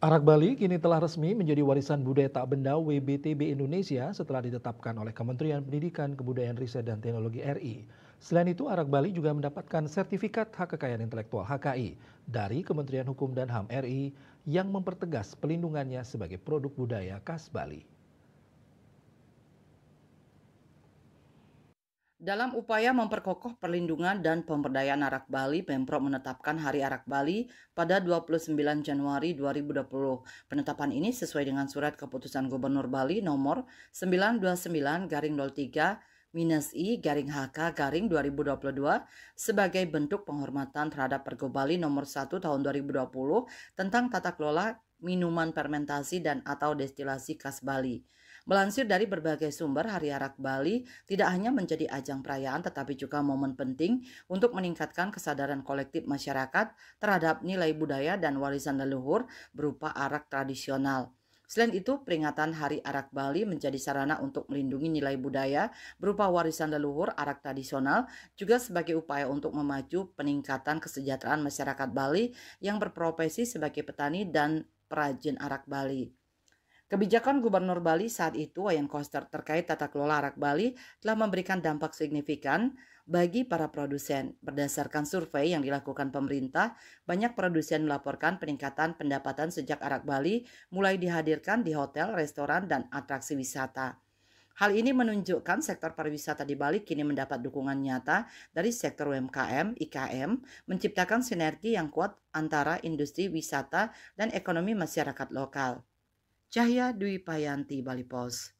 Arak Bali kini telah resmi menjadi warisan budaya tak benda WBTB Indonesia setelah ditetapkan oleh Kementerian Pendidikan, Kebudayaan Riset dan Teknologi RI. Selain itu, Arak Bali juga mendapatkan sertifikat hak kekayaan intelektual HKI dari Kementerian Hukum dan HAM RI yang mempertegas pelindungannya sebagai produk budaya khas Bali. Dalam upaya memperkokoh perlindungan dan pemberdayaan Arak Bali, Pemprov menetapkan Hari Arak Bali pada 29 Januari 2020. Penetapan ini sesuai dengan surat keputusan Gubernur Bali nomor 929-03-I-HK-2022 sebagai bentuk penghormatan terhadap Pergub Bali nomor 1 tahun 2020 tentang tata kelola minuman fermentasi dan atau destilasi khas Bali. Melansir dari berbagai sumber, Hari Arak Bali tidak hanya menjadi ajang perayaan tetapi juga momen penting untuk meningkatkan kesadaran kolektif masyarakat terhadap nilai budaya dan warisan leluhur berupa arak tradisional. Selain itu, peringatan Hari Arak Bali menjadi sarana untuk melindungi nilai budaya berupa warisan leluhur arak tradisional, juga sebagai upaya untuk memacu peningkatan kesejahteraan masyarakat Bali yang berprofesi sebagai petani dan perajin arak Bali. Kebijakan Gubernur Bali saat itu, Wayan Koster, terkait tata kelola arak Bali telah memberikan dampak signifikan bagi para produsen. Berdasarkan survei yang dilakukan pemerintah, banyak produsen melaporkan peningkatan pendapatan sejak arak Bali mulai dihadirkan di hotel, restoran, dan atraksi wisata. Hal ini menunjukkan sektor pariwisata di Bali kini mendapat dukungan nyata dari sektor UMKM, IKM, menciptakan sinergi yang kuat antara industri wisata dan ekonomi masyarakat lokal. Cahya Dwi Payanti, Bali Pos.